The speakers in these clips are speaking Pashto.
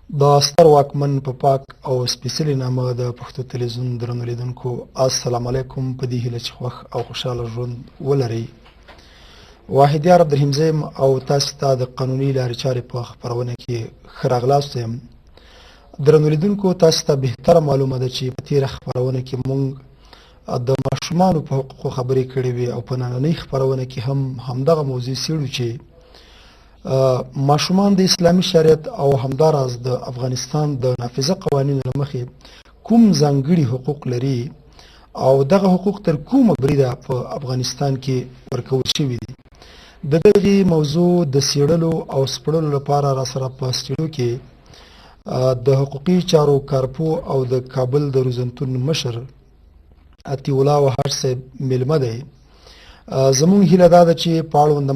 د ستر واکمن په پاک او سپېڅلي نامه د پښتو تلویزیون درنو لیدونکو السلام علیکم. په دې هیله چې خوښ او خوشحاله ژوند ولرئ. واحدیار عبدالرحیم زیم او تاسو ته د قانوني لارې چارې په خپرونه کې ښه راغلاست یم. درنو لیدونکو، تاسو ته بهتره معلومه ده چې په تېره خپرونه کې موږ د ماشومانو په حقوقو خبرې کړې وې او په نننۍ خپرونه کې هم همدغه موضوع څېړو چې ماشومان د اسلامي شریعت او همداراز د افغانستان د نافذه قوانینو له مخې کوم ځانګړي حقوق لري او دغه حقوق تر کومه بریده په افغانستان کې ورکول شوي دي. د دغې موضوع د څېړلو او سپړلو لپاره راسره په سټوډیو کې د حقوقي چارو کارپو او د کابل د روزنتون مشر عطیه الله وهاټ صاحب میلمه دی. زموږ هیله دا ده چې په اړوند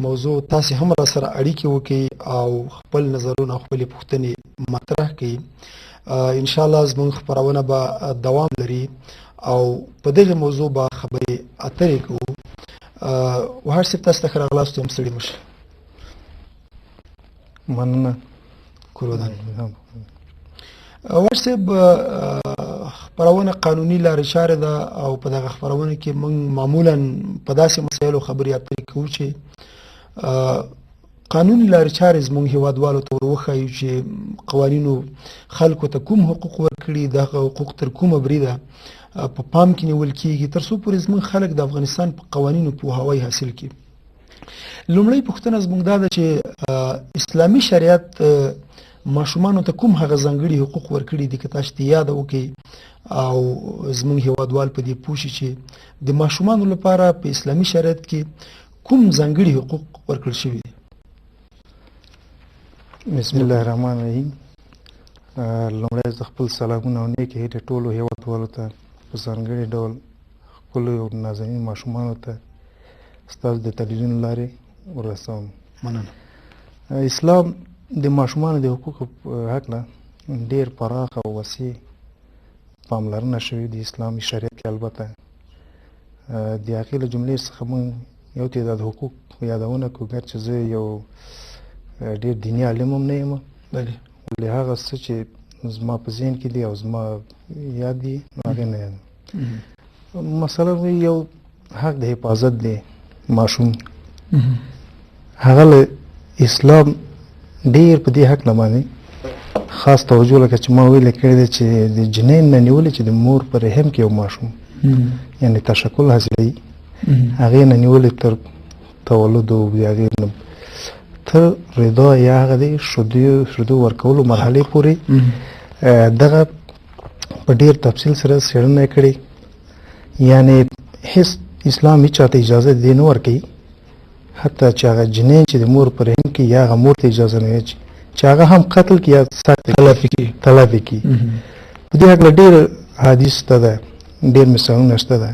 موضوع تاسې هم راسره اړیکې وکړئ او خپل نظرونه او خپلې پوښتنې مطرح کړئ. انشاءالله زموږ خپرونه به دوام لري او په دغه موضوع به خبرې اترې کوو. وهاټ صاحب، تاسو ته ښه راغلاست یم. ستړي مه شئ. مننه. کورودان وهاټ صاحب، خپرونه قانوني لارې چارې ده او په دغه خپرونه کې موږ معمولا په داسې مسایلو خبرې اترې کوو چې قانوني لارې چارې زموږ هیوادوالو ته ور وښایو چې قوانینو خلکو ته کوم حقوق ورکړي، دغه حقوق تر کومه بریده په پام کې نیول کېږي تر څو پورې زموږ خلک د افغانستان په قوانینو پوهاوی حاصل کړي. لومړی پوښتنه زموږ دا ده چې اسلامي شریعت ماشومانو ته کوم هغه ځانګړي حقوق ورکړي دي، که تاسو ته یاد وکړئ او زموږ هیوادوال په دې پوه شي چې د ماشومانو لپاره په اسلامي شریعت کې کوم ځانګړي حقوق ورکړل شوي دي. بسم الله الرحمن الرحیم. لومړی زه خپل سلامونه او نیکې هیلې ټولو هیوادوالو ته په ځانګړي ډول خپلو نازنین ماشومانو ته ستاسو د تلویزیون لارې ورسوم. مننه. اسلام د ماشومانو د حقوقو په هکله ډېر پراخ او وسیع پاملرنه شوې د اسلامي شریعت کې. البته د هغې له جملې څخه موږ یو تعداد حقوق یادونه کړو، ګرچې زه یو ډېر دیني عالم هم نه یم، ولې هغه څه چې زما په ذهن کې دي او زما یاد دي هغې نه یم. مثلا یو حق د حفاظت دی ماشوم، هغه له اسلام ډېر په دې حق نه باندې خاص توجه لکه چې ما ویلې کړې ده چې د جنین نه نیولې چې د مور په رحم کې یو ماشوم یعنې تشکل حاصلوي، هغې نه نیولې تر تولد او د هغې نه تر رضا یا هغه د شیدو ورکولو مرحلې پورې دغه په ډېر تفصیل سره څېړنه یې کړې. یعنې هېڅ اسلام هېچ چاته اجازه دې نه ورکوي حتی چې هغه جنین چې د مور په رحم کې یا هغه مور ته اجازه نه وي چې هغه هم قتل کړي یا تلافي کړي. په دې هکله ډېر حدیث شته ده، ډېر مثالونه شته ده.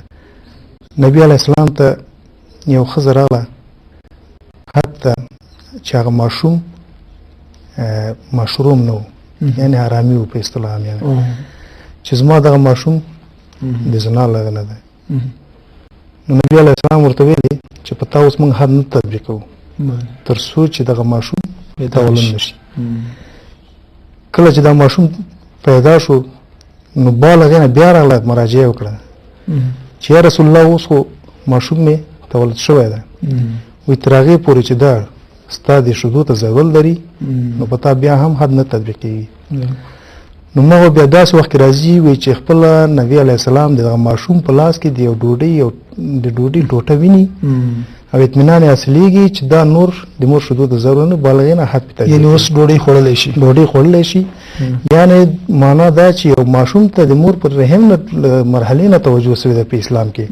نبي علیه السلام ته یو ښځه راغله، حتی چې هغه ماشوم مشروم نه و، یعنې حرامي و په اصطلاح هم، یعنې چې زما دغه ماشوم د زنا لږ نه دی. نو نبي علیه السلام ورته ویلي چې په تا اوس موږ حد نه تطبیقوو تر څو چې دغه ماشوم تولد نه شي. کله چې دا ماشوم پیدا شو نو بال هغې نه بیا راغله، مراجعه وکړه چې یا رسول الله اوس خو ماشوم مې تولد شوی ده، وایي تر هغې پورې چې دا ستا د شیدو ته ضرورت لري نو په تا بیا هم حد نه تطبیق کېږي. نو ما بیا داسې وخت کې راځي وایي چې خپله نبي علیه السلام د دغه ماشوم په لاس کې د یو ډوډۍ ټوټه ویني او اطمینان یې حاصلېږي چې دا نور د مور شیدو ته ضرورت نه، بالغې نه حد پې یعنې اوس ډوډۍ خوړلی شي. یعنې معنا دا چې یو ماشوم ته د مور پر رحم نه مرحلې نه توجه شوې ده په اسلام کې.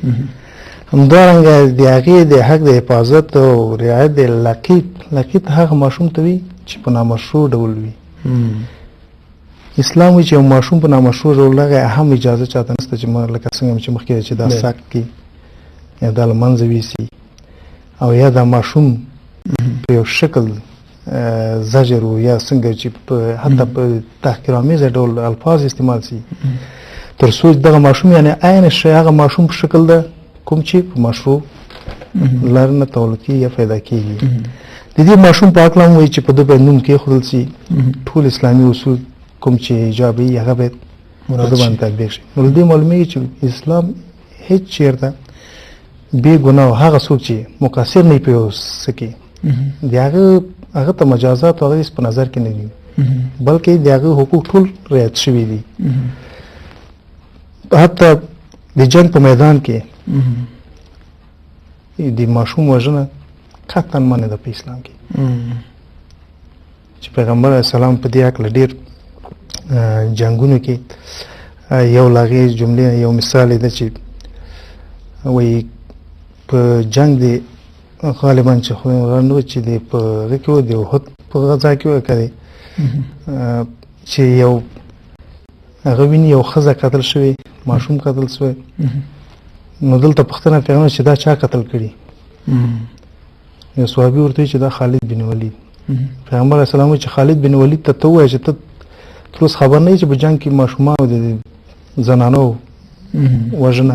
همدارنګه د هغې د حق د حفاظت او رعایت د لقیط هغه ماشوم ته وي چې په نامشروع ډول وي. اسلام وایي چې یو ماشوم په نامشروع ډول هغه هم اجازه چاته نشته چې لکه څنګه چې مخکې چې دا ساک کړي یا دا له منځه ویسي او یا دا ماشوم په یو شکل زجر و یا څنګه چې حتی په تحقیرآمیزه ډول الفاظ استعمال شي تر څو دغه ماشوم یعنې عین شی هغه ماشوم په شکل ده کوم چې په مشروع لار نه تولد کېږي یا پیدا کېږي. د دې ماشوم په اړه هم وایي چې په ده باید نوم کېښودل سي، ټول اسلامي اصول کوم چې ایجاب وي هغه باید په ده باندې تطبیق شي. نو له دې معلومیږي چې اسلام هیڅ چېرته بې ګناه هغه څوک چې مقصر نه وي په یو څه کې د هغه ته مجازات او هغه هېڅ په نظر کې نه دي، بلکې د هغه حقوق ټول رعایت شوي دي. حتی د جنګ په میدان کې د ماشوم وژنه قطعا منع ده په اسلام کې، چې پیغمبر علیه السلام په دې هکله ډېر جنګونو کې یو له هغې جملې یو مثال یې ده چې وایي په جنګ د غالبا چې خو چې د په هغه کې و د احد په غزا کې و که دی چې یو هغه ویني یو ښځه قتل شوې، ماشوم قتل شوی، نو دلته پوښتنه پیغمبر چې دا چا قتل کړي؟ یو صحابي ورته وایي چې دا خالد بن ولید. پیغمبر علیه السلام وایي چې خالد بن ولید ته ووایه چې ته تر اوسه خبر نه یې چې په جنګ کې ماشومان او د زنانو وژنه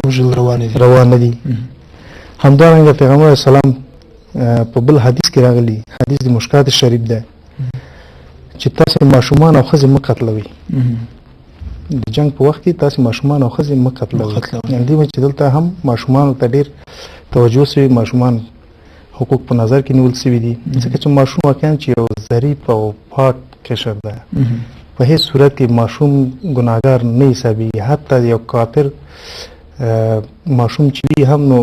روانه دي. همدارنګه پیغمبر علیه السلام په بل حدیث کې راغلی، حدیث د مشکات شریف ده، چې تاسو ماشومان او ښځې مه قتلوئ. د جنګ په وخت کې تاسو ماشومان او ښځې مه قتلوئ. یعنې دې چې دلته هم ماشومانو ته ډېر توجه شوی، ماشومان حقوق په نظر کې نیول شوي دي، ځکه چې ماشوم واقعا چې یو ظریف او پاک قشر ده، په هیڅ صورت کې ماشوم ګناهګار نه حسابېږي. حتی یو کافر ماشوم چې وي هم نو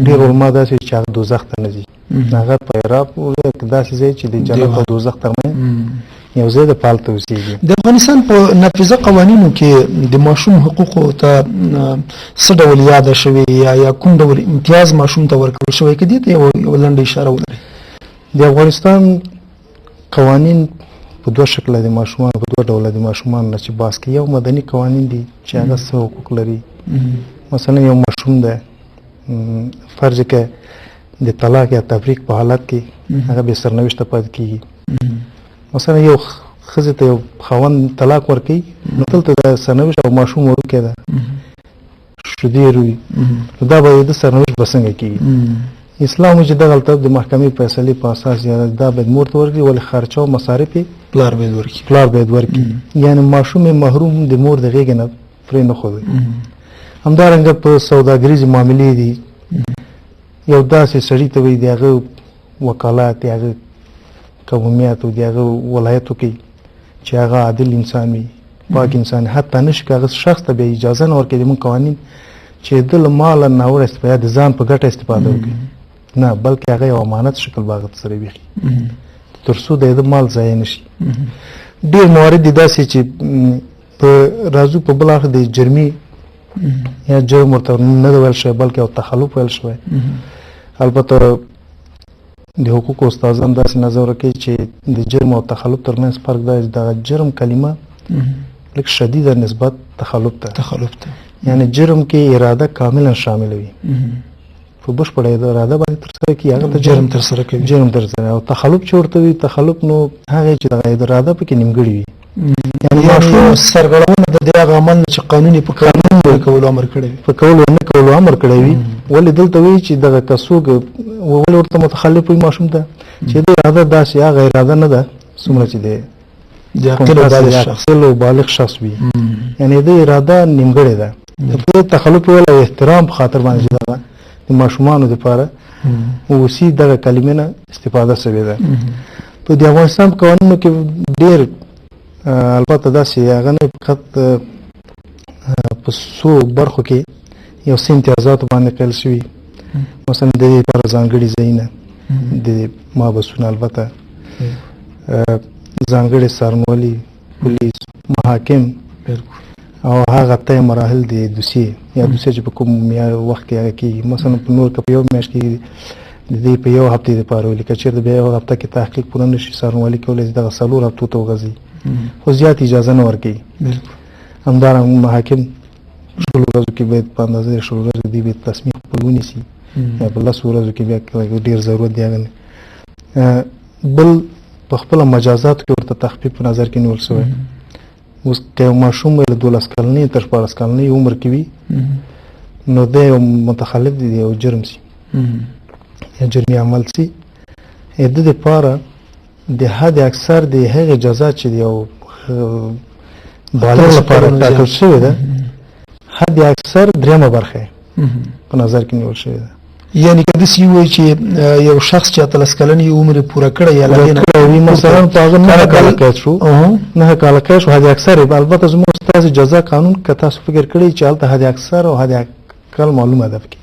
ډېر علما داسې چې هغه دوزخ ته نه ځي، هغه په عراق داسې ځای چې د جنت او دوزخ ترمنځ یو ځای د پالته اوسېږي. د افغانستان په نافذه قوانینو کې د ماشوم حقوقو ته څه ډول یاده شوې یا کوم ډول امتیاز ماشوم ته ورکړل شوی، که دې ته یو لنډه اشاره ولرئ؟ د افغانستان قوانین په دوه شکله د ماشومانو په دوه ډوله د ماشومانو نه چې بحث کوي. یو مدني قوانین دي چې هغه څه حقوق لري، مثلا یو ماشوم ده فرض که د طلاق یا تفریق په حالت کې هغه بې سرنوشته پاتې کېږي. مثلا یو ښځې ته یو خاوند طلاق ورکوي، نو دلته د سرنوشت او ماشوم وړوکی ده، شیدې روي، نو دا به د سرنوشت به څنګه کېږي؟ اسلام چې دغلته د محکمې فیصلې په اساس یا دا باید مور ته ورکړي، ولې خرچه او مصارف یې پلار باید ورکړي. یعنې ماشوم یې محروم د مور د غېږې نه پرې نه ښودی. همدارنګه په سوداګریزې معاملې دي، یو داسې سړي ته وایي د هغه وکالات د هغه قومیت او د هغه ولایت وکړي چې هغه عادل انسان وي، پاک انسان، حتی نشي که هغه شخص ته بیا اجازه نه ورکوي زموږ قوانین چې د له ماله ناوړه استفاده د ځان په ګټه استفاده وکړي، نه، بلکې هغه یو امانت شکل به هغه سره ویښي تر څو د ده مال ضایع نه شي. ډېر موارد دي داسې چې په راځو په بل اړخ د جرمي یا جرم ورته نه ده ویل شوی، بلکې یو تخلف ویل شوی. البته د حقوقو استادان داسې نظر کوي چې د جرم او تخلف ترمنځ فرق دا چې دغه جرم کلمه لږ شدیده نسبت تخلف ته، یعنې جرم کې اراده کاملا شامله وي، په بشپړه اراده باندې ترسره کړي هغه ته جرم ترسره کوي. او تخلف چې ورته وي تخلف، نو هغه چې دغه اراده پکې نیمګړې وي، یعنې سرغړونه د دې هغه عمل چې قانون په قانون کولو امر کړی وي، په کولو نه کولو امر کړی وي. ولې دلته وایي چې دغه که څوک ولې ورته متخلف وي ماشوم ته چې د اراده داسې هغه اراده نه ده څومره چې د عاقل او بالغ شخص وي، یعنې د اراده نیمګړې ده. د تخلف ویل او احترام په خاطر باندې چې دغه د ماشومانو دپاره اوسي دغه کلمې نه استفاده شوې ده. په د افغانستان په قوانینو کې ډېر البته داسې هغه نه فقط په څو برخو کې یو څه امتیازاتو باندې قیل شوي، مثلا د دې لپاره ځانګړي ځایونه، د محبسونه، البته ځانګړي څارنوالي، پولیس، محاکم او هغه طی مراحل د دوسیې یا دوسیه چې په کوم وخت کې هغه کېږي. مثلا په نور که په یو میاشت کې د دې په یو هفتې دپاره وي، که چېرته بیا یو هفته کې تحقیق پوره نه شي څارنوالي کولی شي دغه 4 هفتو ته وغځي، خو زیات اجازه نه ورکوي. همدارنګه محاکم شلو ورځو کې باید په اندازه شلو ورځو دې باید تصمیم خپل ونیسي، یا په 10 ورځو کې بیا ډېر ضرورت دی هغه نه. بل په خپله مجازاتو کې ورته تخفیف په نظر کې نیول شوی. اوس که یو ماشوم له 12 کلنۍ تر 14 کلنۍ عمر کې وي، نو دی یو متخلف دی، یو جرم سي یا جرمي عمل سي، د دې لپاره د حد اکثر د هغې جزا چې د یو بالغ لپاره ټاکل شوې ده حد اکثر درېیمه برخه په نظر کې نیول شوې ده. یعنی که داسې ووایي چې یو شخص چې 18 کلن یې عمر یې پوره کړی یا له دې نه مثلا په هغه 9 کاله قید شو 9 کاله قید شو حد اکثر البته زموږ ستاسو جزا قانون که تاسو فکر کړی چې هلته حد اکثر او حد اقل معلومه ده پکې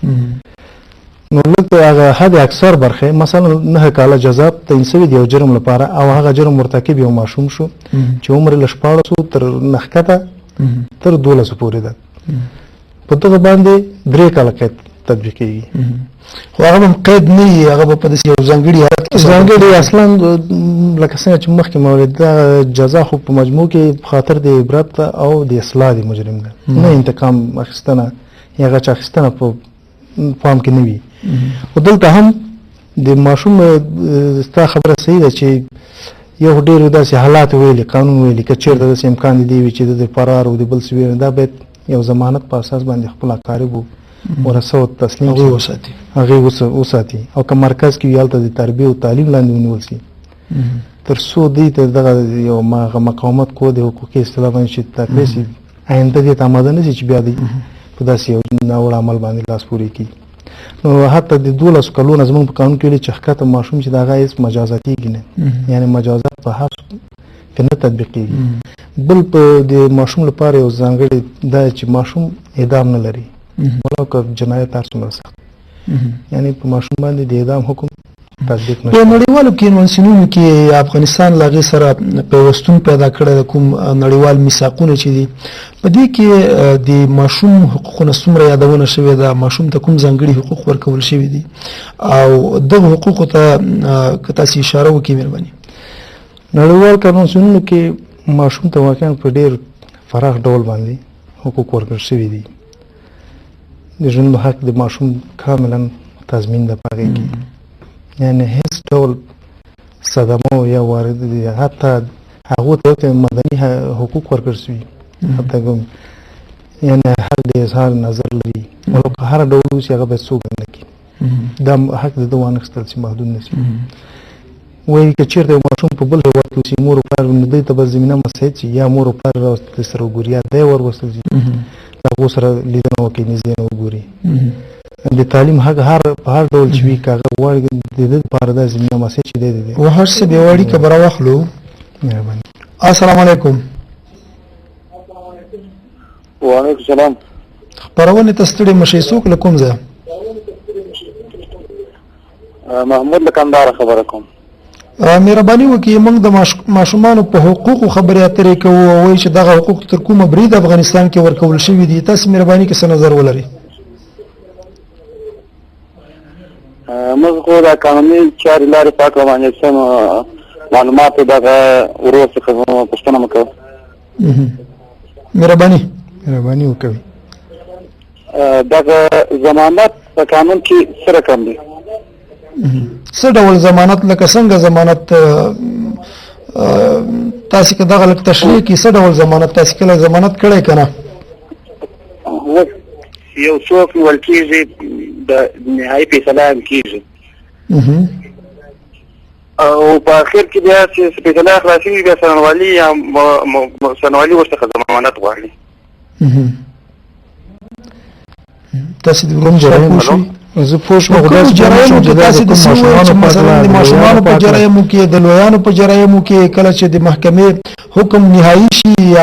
نو لکه هغه حد اکثر برخه مثلا 9 کاله جزا تعیین شوې د یو جرم لپاره او هغه جرم مرتکب یو ماشوم شو چې عمر له 14 تر نخکته تر 12 پورې ده په دغه باندې 3 کاله قید تطبیق کیږي. خو هغه هم قید نه وي هغه به په داسې یو ځانګړي حالت کې ځانګړي اصلا لکه څنګه چې مخکې مې وویل دا جزا خو په مجموع کې په خاطر د عبرت او د اصلاح د مجرم ده نه انتقام اخیستنه یا غچ اخیستنه په پام کې نه وي. خو دلته هم د ماشوم ستا خبره صحیح ده چې یو ډېر داسې حالات ویلي قانون ویلي که چېرته داسې امکان دی وي چې د فرار او د بل څه ویل دا باید یو ضمانت په اساس باندې خپل اقاربو ورثه تسلیم هغې وساتي او که مرکز کې وي هلته د تربیې او تعلیم لاندې ونیول شي تر څو دوی ته دغه یو مقاومت کود د حقوقي اصطلاح باندې چې تکړه شي آینده دې ته آماده نه شي چې بیا دوی په داسې یو ناوړه عمل باندې لاس پورې کړي. نو حتی د 12 کلونو زموږ په قانون کې ویلي چې ښکته ماشوم چې د هغه هېڅ مجازاتېږي نه یعنې مجازات په هر کې نه تطبیقېږي. بل په د ماشوم لپاره یو ځانګړی دا چې ماشوم اعدام نه لري ولو که جنایت هر څومره سخت یعنې په ماشوم باندې د اعدام حکم تطبیق نه په نړیوالو کنوانسیونونو کې افغانستان له هغې سره پیوستون پیدا کړی د کوم نړیوال میثاقونه چې دي په دې کې د ماشوم حقوقونه څومره یادونه شوې ده ماشوم ته کوم ځانګړي حقوق ورکول شوي دي او دغه حقوقو ته که تاسې اشاره وکړئ مهرباني. نړیوال کنوانسیونونو کې ماشوم ته واقعا په ډېر پراخ ډول باندې حقوق ورکړل شوي دي. د ژوند حق د ماشوم کاملا تضمین ده په هغې کې یعنې هېڅ ډول صدمه یا وارد دي حتی هغو ته مدني حقوق ورکړل شوي حتی یعنې حق د اظهار نظر لري ولو که هر ډول اوسي هغه باید څوک نه کړي دا حق د ده وانخیستل شي محدود نه شي. وایي که چېرته یو ماشوم په بل هېواد کې اوسي مور و پلار نو دوی ته به زمینه مساعد شي یا مور و پلار راوستل سره وګوري یا دی وروستل شي د هغو سره لیدنه وکړي نږدې نه وګوري. د تعلیم حق په هر ډول چې وي که هغه غواړي د ده دپاره دا زمینه مساعد چې دی دی وهر څه د یوه اړیکه به راواخلو. مهرباني. السلام علیکم. وعلیکم السلام. خپرونې ته ستړي مشئ څوک له کوم ځای؟ محمود له کندهاره خبره کوم. مهرباني وکړئ موږ د ماشومانو په حقوقو خبرې اترې کوو او وایي چې دغه حقوق تر کومه برید افغانستان کې ورکول شوي دي تاسې مهرباني کې څه نظر ولرئ؟ موږ خو د قانوني چارې لارې په هکله باندې څه معلوماتو دغه ورور څخه پوښتنه مه کوه. مهرباني وکوئ. دغه ضمانت په قانون کې څه رقم دی؟ څه ډول ضمانت لکه څنګه ضمانت تاسې که دغه لږ تشریح کړي څه ډول ضمانت تاسې کله ضمانت کړی که نه؟ یو څوک نیول کېږي د نهایي فیصله هم کېږي او په اخر کې بیا چې فیصله خلاصېږي بیا څارنوالي یا څارنوالي ورڅخه ضمانت غواړي. تاسې د کوم جرایم وشوي؟ زه پوه شوم خو داسې جرایمو کې تاسې داسې ووایئ چې مثلا د ماشومانو په جرایمو کې د لویانو په جرایمو کې کله چې د محکمې حکم نهایي شي یا